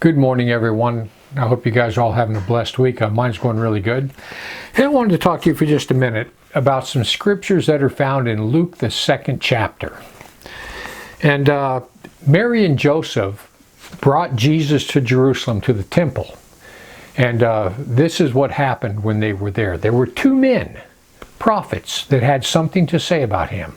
Good morning, everyone. I hope you guys are all having a blessed week. Mine's going really good. And I wanted to talk to you for just a minute about some scriptures that are found in Luke, the 2nd chapter. And Mary and Joseph brought Jesus to Jerusalem, to the temple. And this is what happened when they were there. There were two men, prophets, that had something to say about him.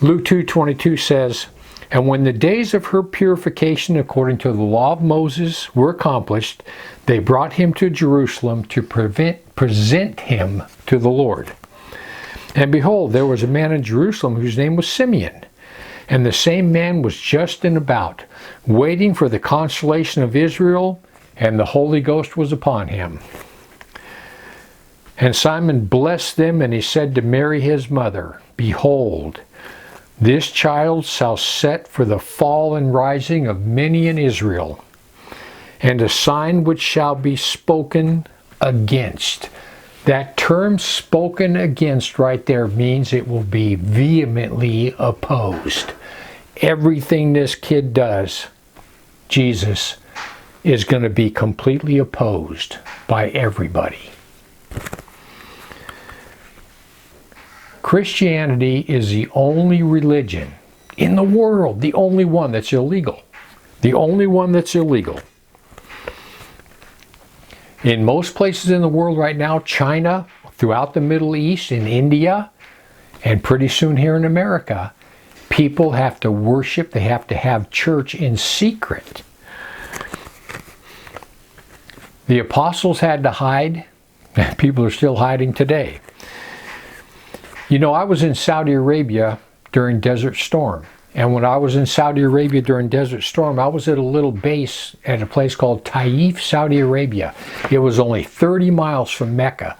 Luke 2:22 says, "And when the days of her purification according to the law of Moses were accomplished, they brought him to Jerusalem to present him to the Lord. And behold, there was a man in Jerusalem whose name was Simeon. And the same man was just and about, waiting for the consolation of Israel, and the Holy Ghost was upon him. And Simon blessed them, and he said to Mary his mother, Behold, this child shall set for the fall and rising of many in Israel, and a sign which shall be spoken against." That term spoken against right there means it will be vehemently opposed. Everything this kid does, Jesus, is going to be completely opposed by everybody. Christianity is the only religion in the world, the only one that's illegal. The only one that's illegal. In most places in the world right now, China, throughout the Middle East, in India, and pretty soon here in America, people have to worship, they have to have church in secret. The apostles had to hide, and people are still hiding today. You know, I was in Saudi Arabia during Desert Storm. And when I was in Saudi Arabia during Desert Storm, I was at a little base at a place called Taif, Saudi Arabia. It was only 30 miles from Mecca.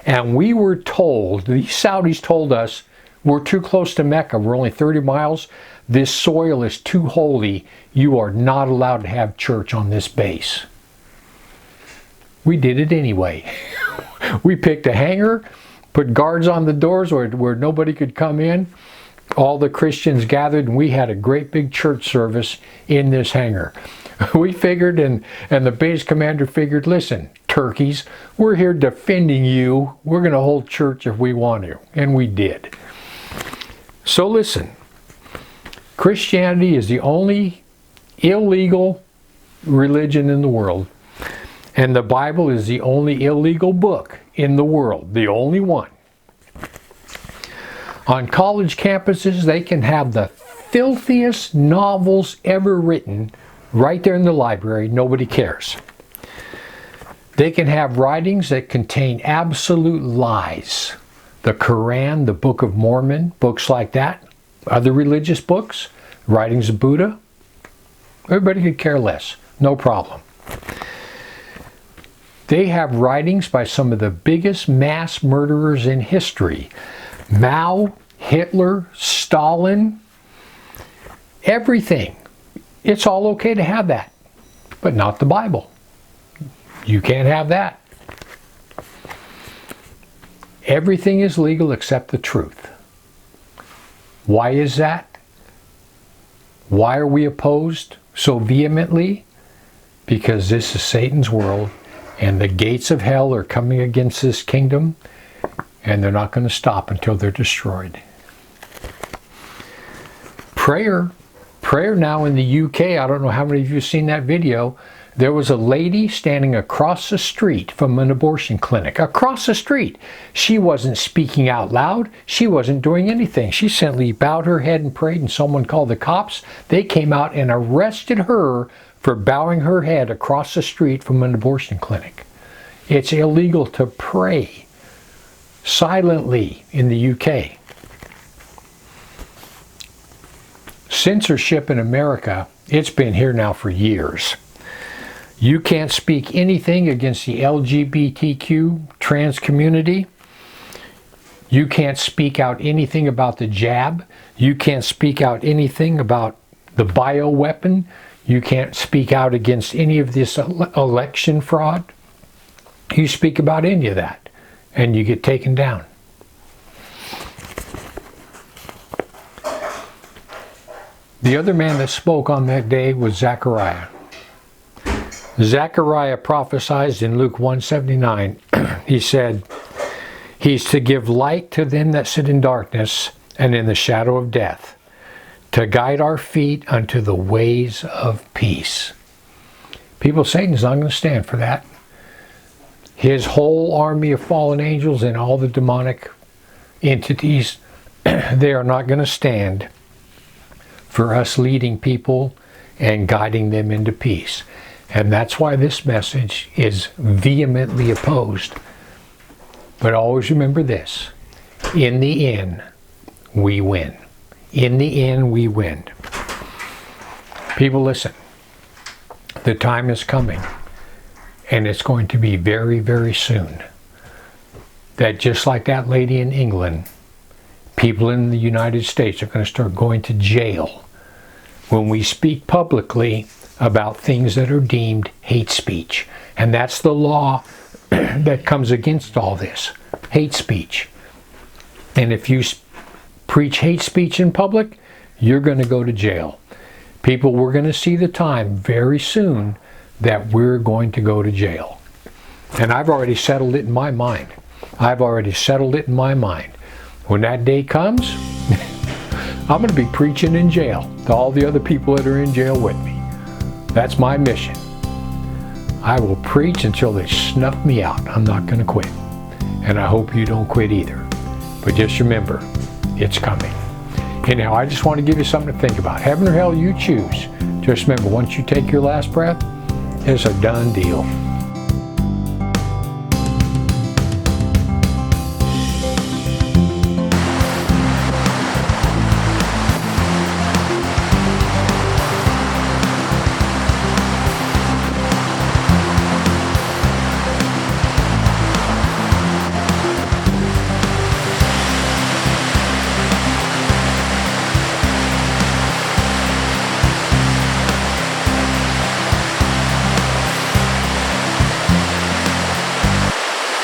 And we were told, these Saudis told us, we're too close to Mecca. We're only 30 miles. This soil is too holy. You are not allowed to have church on this base. We did it anyway. We picked a hangar, put guards on the doors where nobody could come in. All the Christians gathered, and we had a great big church service in this hangar. We figured, and the base commander figured, listen, turkeys, we're here defending you. We're going to hold church if we want to. And we did. So listen, Christianity is the only illegal religion in the world. And the Bible is the only illegal book in the world. The only one. On college campuses, they can have the filthiest novels ever written right there in the library. Nobody cares. They can have writings that contain absolute lies. The Quran, the Book of Mormon, books like that. Other religious books, writings of Buddha. Everybody could care less. No problem. They have writings by some of the biggest mass murderers in history. Mao, Hitler, Stalin, everything. It's all okay to have that, but not the Bible. You can't have that. Everything is legal except the truth. Why is that? Why are we opposed so vehemently? Because this is Satan's world, and the gates of hell are coming against this kingdom, and they're not going to stop until they're destroyed. Prayer now in the UK, I don't know how many of you have seen that video. There was a lady standing across the street from an abortion clinic. Across the street. She wasn't speaking out loud. She wasn't doing anything. She simply bowed her head and prayed, and someone called the cops. They came out and arrested her for bowing her head across the street from an abortion clinic. It's illegal to pray silently in the UK. Censorship in America, it's been here now for years. You can't speak anything against the LGBTQ trans community. You can't speak out anything about the jab. You can't speak out anything about the bioweapon. You can't speak out against any of this election fraud. You speak about any of that, and you get taken down. The other man that spoke on that day was Zechariah. Zechariah prophesied in Luke 1:79. He said, He's to give light to them that sit in darkness and in the shadow of death, to guide our feet unto the ways of peace. People, Satan's not going to stand for that. His whole army of fallen angels and all the demonic entities, they are not going to stand for us leading people and guiding them into peace. And that's why this message is vehemently opposed. But always remember this: in the end, we win. In the end, we win. People, listen. The time is coming, and it's going to be very, very soon, that just like that lady in England, people in the United States are going to start going to jail when we speak publicly about things that are deemed hate speech. And that's the law that comes against all this, hate speech. And if you preach hate speech in public, you're going to go to jail. People, we're going to see the time very soon that we're going to go to jail. And I've already settled it in my mind. I've already settled it in my mind. When that day comes, I'm going to be preaching in jail to all the other people that are in jail with me. That's my mission. I will preach until they snuff me out. I'm not going to quit. And I hope you don't quit either. But just remember, it's coming. Anyhow, I just want to give you something to think about. Heaven or hell, you choose. Just remember, once you take your last breath, it's a done deal.